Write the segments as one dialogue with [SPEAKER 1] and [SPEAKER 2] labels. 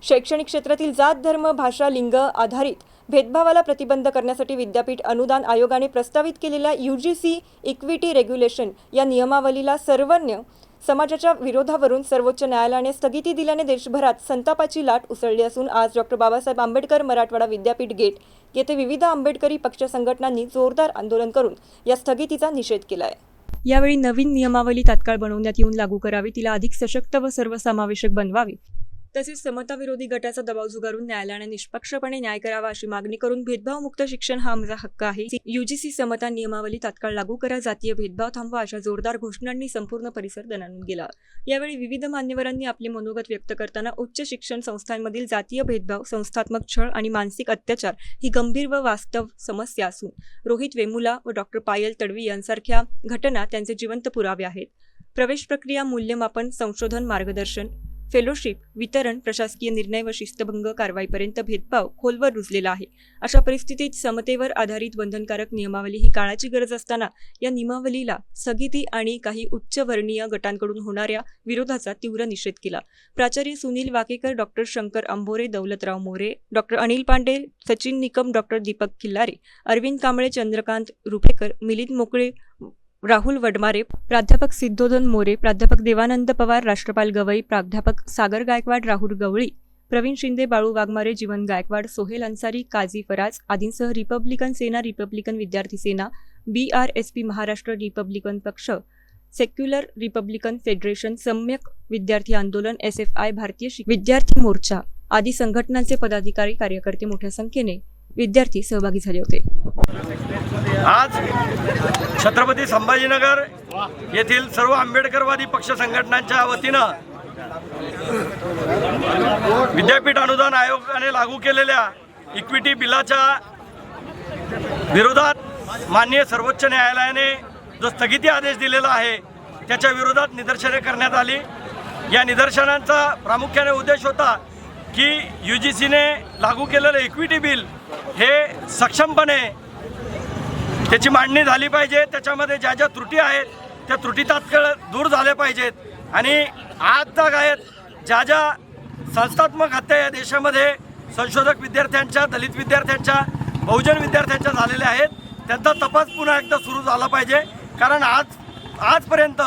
[SPEAKER 1] शैक्षणिक क्षेत्रातील जात, धर्म, भाषा, लिंग आधारित भेदभावाला प्रतिबंध करण्यासाठी विद्यापीठ अनुदान आयोगाने प्रस्तावित केलेल्या UGC इक्विटी रेग्युलेशन या नियमावलीला सर्वज्ञ समाजाच्या विरोधावरून सर्वोच्च न्यायालयाने स्थगिती दिल्याने देशभरात संतापाची लाट उसळली असून आज डॉ. बाबासाहेब आंबेडकर मराठवाडा विद्यापीठ गेट येथे विविध आंबेडकरी पक्ष संघटनांनी जोरदार आंदोलन करून या स्थगितीचा निषेध केला आहे। यावेळी नवीन नियमावली तात्काळ बनवण्यात येऊन लागू करावी, तिला अधिक सशक्त व सर्वसमावेशक बनवावी, तसेच समताविरोधी गटाचा दबाव झुगारून न्यायालयाने निष्पक्षपणे न्याय करावा अशी मागणी करून भेदभावमुक्त शिक्षण हा आमचा हक्क आहे, UGC समता नियमावली तात्काळ लागू करा, जातीय भेदभाव थांबवा अशा जोरदार घोषणांनी संपूर्ण परिसर दणाणून गेला। यावेळी विविध मान्यवरांनी आपले मनोगत व्यक्त करताना उच्च शिक्षण संस्थांमधील जातीय भेदभाव, संस्थात्मक छळ आणि मानसिक अत्याचार ही गंभीर व वास्तव समस्या असून रोहित वेमुला व डॉ. पायल तडवी यांसारख्या घटना त्यांचे जिवंत पुरावे आहेत। प्रवेश प्रक्रिया, मूल्यमापन, संशोधन, मार्गदर्शन, फेलोशिप, वितरण, प्रशासकीय निर्णय व शिस्तभंग कारवाईपर्यंत भेदभाव खोलवर रुजलेला आहे। अशा परिस्थितीत समतेवर आधारित बंधनकारक नियमावली ही काळाची गरज असताना या नियमावलीला स्थगिती आणि काही उच्चवर्णीय गटांकडून होणाऱ्या विरोधाचा तीव्र निषेध केला। प्राचार्य सुनील वाकेकर, डॉ. शंकर अंभोरे, दौलतराव मोरे, डॉ. अनिल पांडे, सचिन निकम, डॉ. दीपक खिल्लारे, अरविंद कांबळे, चंद्रकांत रुपेकर, मिलिंद मोकळे, राहुल वडमारे, प्राध्यापक सिद्धोधन मोरे, प्राध्यापक देवानंद पवार, राष्ट्रपाल गवई, प्राध्यापक सागर गायकवाड, राहुल गवळी, प्रवीण शिंदे, बाळू वाघमारे, जीवन गायकवाड, सोहेल अन्सारी, काझी फराज आदींसह रिपब्लिकन सेना, रिपब्लिकन विद्यार्थी सेना, BRSP महाराष्ट्र रिपब्लिकन पक्ष, सेक्युलर रिपब्लिकन फेडरेशन, सम्यक विद्यार्थी आंदोलन, SFI, भारतीय विद्यार्थी मोर्चा आदी संघटनांचे पदाधिकारी, कार्यकर्ते मोठ्या संख्येने विद्यार्थी सहभागी झाले होते।
[SPEAKER 2] आज छत्रपती संभाजीनगर येथील सर्व आंबेडकरवादी पक्ष संघटनांच्या वतीनं विद्यापीठ अनुदान आयोगाने लागू केलेल्या इक्विटी बिलाच्या विरोधात माननीय सर्वोच्च न्यायालयाने जो स्थगिती आदेश दिलेला आहे त्याच्या विरोधात निदर्शने करण्यात आली। या निदर्शनांचा प्रामुख्याने उद्देश होता की UGCने लागू केलेलं इक्विटी बिल हे सक्षमपणे त्याची मांडणी झाली पाहिजे, त्याच्यामध्ये ज्या ज्या त्रुटी आहेत त्या त्रुटी तात्काळ दूर झाल्या पाहिजेत आणि आजच्या काळात ज्या ज्या संस्थात्मक हत्या या देशामध्ये संशोधक विद्यार्थ्यांच्या, दलित विद्यार्थ्यांच्या, बहुजन विद्यार्थ्यांच्या झालेल्या आहेत त्यांचा तपास पुन्हा एकदा सुरू झाला पाहिजे। कारण आजपर्यंत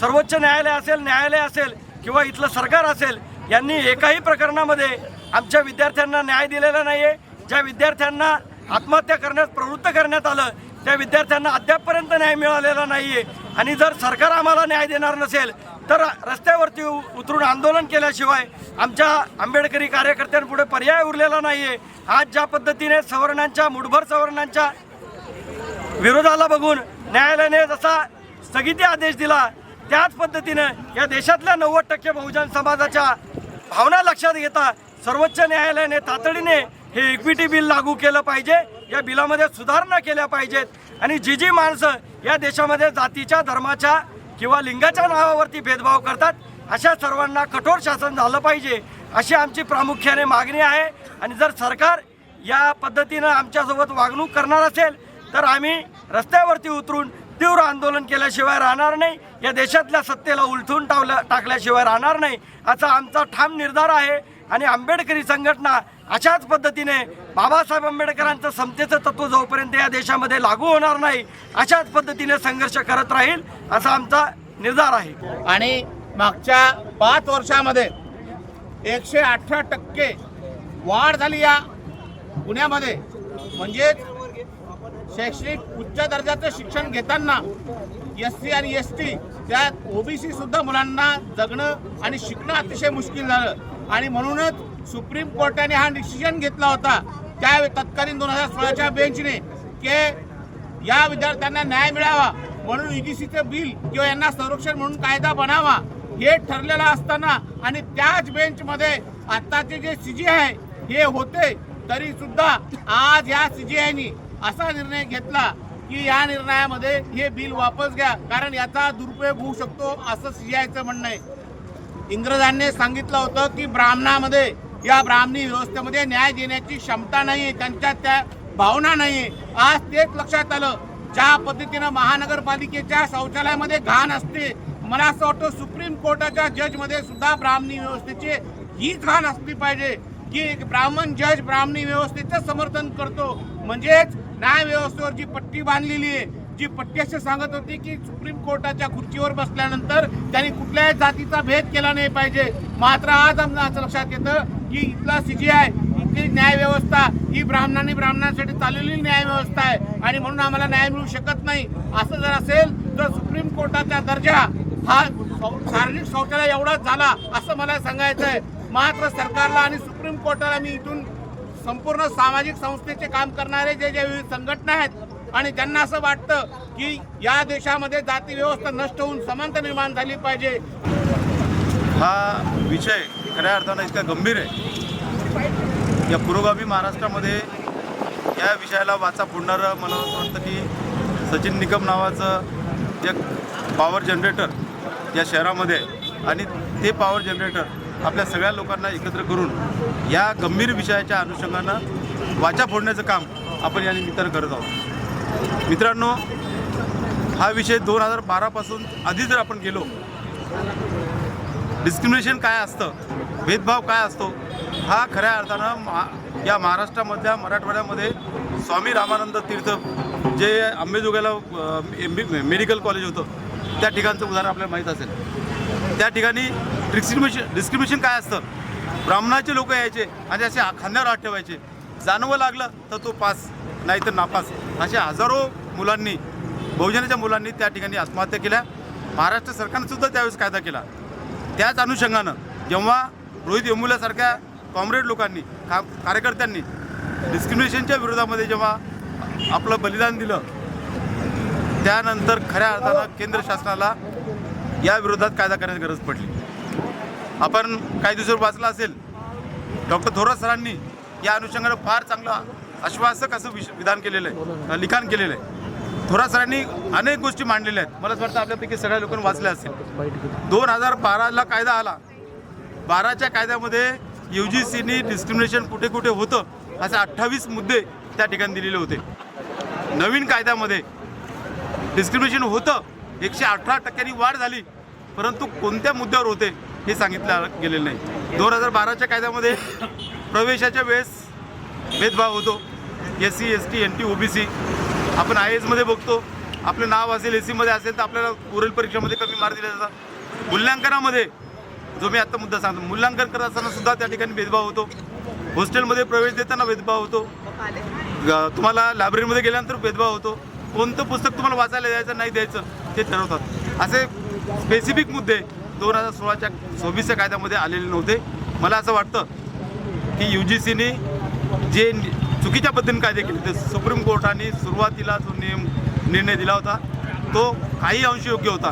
[SPEAKER 2] सर्वोच्च न्यायालय असेल किंवा इथलं सरकार असेल यांनी एकाही प्रकरणामध्ये आमच्या विद्यार्थ्यांना न्याय दिलेला नाही आहे। ज्या विद्यार्थ्यांना आत्महत्या करण्यास प्रवृत्त करण्यात आलं त्या विद्यार्थ्यांना अद्यापपर्यंत न्याय मिळालेला नाही आहे आणि जर सरकार आम्हाला न्याय देणार नसेल तर रस्त्यावरती उतरून आंदोलन केल्याशिवाय आमच्या आंबेडकरी कार्यकर्त्यांपुढे पर्याय उरलेला नाही आहे। आज ज्या पद्धतीने मूठभर सवर्णांच्या विरोधाला बघून न्यायालयाने जसा स्थगिती आदेश दिला त्याच पद्धतीने या देशातल्या 90% बहुजन समाजाच्या भावना लक्षात घेता सर्वोच्च न्यायालयाने तातडीने हे इक्विटी बिल लागू केलं पाहिजे। या बिलामध्ये सुधारणा केल्या पाहिजेत आणि जी माणसं या देशामध्ये जातीच्या, धर्माच्या किंवा लिंगाच्या नावावरती भेदभाव करतात अशा सर्वांना कठोर शासन झालं पाहिजे अशी आमची प्रामुख्याने मागणी आहे। आणि जर सरकार या पद्धतीनं आमच्यासोबत वागणूक करणार असेल तर आम्ही रस्त्यावरती उतरून तीव्र आंदोलन केल्याशिवाय राहणार नाही, या देशातल्या सत्तेला उलथून टाकल्याशिवाय राहणार नाही असा आमचा ठाम निर्धार आहे। आणि आंबेडकरी संघटना अशाच पद्धतीने बाबासाहेब आंबेडकरांचं समतेचं तत्व जोपर्यंत या देशामध्ये लागू होणार नाही अशाच पद्धतीने संघर्ष करत राहील असा आमचा निर्धार आहे।
[SPEAKER 3] आणि मागच्या 5 वर्षामध्ये 118% वाढ झाली या पुण्यामध्ये। म्हणजे शैक्षणिक उच्च दर्जाचं शिक्षण घेताना SC आणि ST त्यात OBC सुद्धा मुलांना जगणं आणि शिकणं अतिशय मुश्किल झालं आणि म्हणूनच सुप्रीम कोर्टाने हा डिसिजन घेतला होता त्या तत्कालीन 2016च्या बेंचने की या विद्यार्थ्यांना न्याय मिळावा म्हणून UGCचं बिल किंवा यांना संरक्षण म्हणून कायदा बनावा हे ठरलेलं असताना आणि त्याच बेंचमध्ये आत्ताचे जे CJ आहे हे होते तरी सुद्धा आज या CJने असा निर्णय घेतला की या निर्णयामध्ये हे बिल वापस घ्या कारण याचा दुरुपयोग होऊ शकतो असं CJचं म्हणणं आहे। इंग्रजांनी सांगितलं होतं की ब्राह्मणामध्ये या ब्राह्मणी व्यवस्थेमध्ये न्याय देण्याची क्षमता नाही, त्यांच्या त्या भावना नाही। आज तेच लक्षात आलं ज्या पद्धतीनं महानगरपालिकेच्या शौचालयामध्ये घाण असते, मला असं वाटतं सुप्रीम कोर्टाच्या जजमध्ये सुद्धा ब्राह्मणी व्यवस्थेचे हीच घाण असली पाहिजे की एक ब्राह्मण जज ब्राह्मणी व्यवस्थेचं समर्थन करतो, म्हणजेच न्याय व्यवस्थेवर जी पट्टी बांधलेली आहे, जी पट्टी असे सांगत होती की सुप्रीम कोर्टाच्या खुर्चीवर बसल्यानंतर त्यांनी कुठल्याही जातीचा भेद केला नाही पाहिजे, मात्र आज आम्हाला असं लक्षात येतं की इथला CGI, इथली न्याय व्यवस्था ही ब्राह्मणांसाठी चाललेली न्याय व्यवस्था आहे आणि म्हणून आम्हाला न्याय मिळू शकत नाही. असं जर असेल तर सुप्रीम कोर्टाचा दर्जा हा सार्वजनिक शौचालय एवढाच झाला असं मला सांगायचं आहे. मात्र सरकारला आणि सुप्रीम कोर्टाला मी इथून संपूर्ण सामाजिक संस्थेचे काम करणारे जे विविध संघटना आहेत आणि त्यांना असं वाटतं की या देशामध्ये जाती व्यवस्था नष्ट होऊन समानता निर्माण झाली पाहिजे.
[SPEAKER 4] हा विषय खऱ्या अर्थानं इतका गंभीर आहे. या पुरोगामी महाराष्ट्रामध्ये या विषयाला वाचा फोडणारं मला असं वाटतं की सचिन निकम नावाचं एक पॉवर जनरेटर या शहरामध्ये आहे आणि ते पॉवर जनरेटर आपल्या सगळ्या लोकांना एकत्र करून या गंभीर विषयाच्या अनुषंगानं वाचा फोडण्याचं काम आपण या निमित्तानं करत आहोत. मित्रांनो, हा विषय 2012पासून आधी जर आपण गेलो, डिस्क्रिमिनेशन काय असतं, भेदभाव काय असतो, हा खऱ्या अर्थानं या महाराष्ट्रामधल्या मराठवाड्यामध्ये स्वामी रामानंद तीर्थ जे अंबेजोगाईला मेडिकल कॉलेज होतं त्या ठिकाणचं उदाहरण आपल्याला माहीत असेल. त्या ठिकाणी डिस्क्रिमिनेशन काय असतं, ब्राह्मणाचे लोक यायचे आणि असे खांद्यावर हात ठेवायचे, जाणवं लागलं तर तो पास नाही तर नापास, असे हजारो मुलांनी, बहुजनाच्या मुलांनी त्या ठिकाणी आत्महत्या केल्या. महाराष्ट्र सरकारनं सुद्धा त्यावेळेस कायदा केला. त्याच अनुषंगानं जेव्हा रोहित वेमुल्यासारख्या कॉम्रेड लोकांनी, कार्यकर्त्यांनी डिस्क्रिमिनेशनच्या विरोधामध्ये जेव्हा आपलं बलिदान दिलं, त्यानंतर खऱ्या अर्थानं केंद्र शासनाला या विरोधात कायदा करण्याची गरज पडली. आपण काही दिवसावर वाचलं असेल, डॉक्टर थोरात सरांनी या अनुषंगानं फार चांगलं आश्वासक असं विधान केलेलं आहे, लिखाण केलेलं आहे. थोरात सरांनी अनेक गोष्टी मांडलेल्या आहेत. मला असं वाटतं आपल्यापैकी सगळ्या लोकांनी वाचल्या असतील. 2012ला कायदा आला. 12च्या कायद्यामध्ये UGCनी डिस्क्रिमिनेशन कुठे कुठे होतं असे 28 मुद्दे त्या ठिकाणी दिलेले होते. नवीन कायद्यामध्ये डिस्क्रिमिनेशन होतं, 118% वाढ झाली, परंतु कोणत्या मुद्द्यावर होते हे सांगितलं गेलेलं नाही. 2012च्या कायद्यामध्ये प्रवेशाच्या वेळेस भेदभाव होतो. SC ST NT OBC आपण IASमध्ये बघतो, आपलं नाव असेल SCमध्ये असेल तर आपल्याला ओरल परीक्षेमध्ये कमी मार्क दिले जातात. मूल्यांकनामध्ये जो मी आत्ता मुद्दा सांगतो, मूल्यांकन करत असताना सुद्धा त्या ठिकाणी भेदभाव होतो. हॉस्टेलमध्ये प्रवेश देताना भेदभाव होतो. तुम्हाला लायब्ररीमध्ये गेल्यानंतर भेदभाव होतो. कोणतं पुस्तक तुम्हाला वाचायला द्यायचं नाही द्यायचं ते ठरवतात. असे स्पेसिफिक मुद्दे 2016च्या 26च्या कायद्यामध्ये आलेले नव्हते. मला असं वाटतं की UGCनी जे चुकीच्या पद्धतीने कायदे केले ते सुप्रीम कोर्टाने सुरुवातीला जो निर्णय दिला होता तो काही अंश योग्य होता,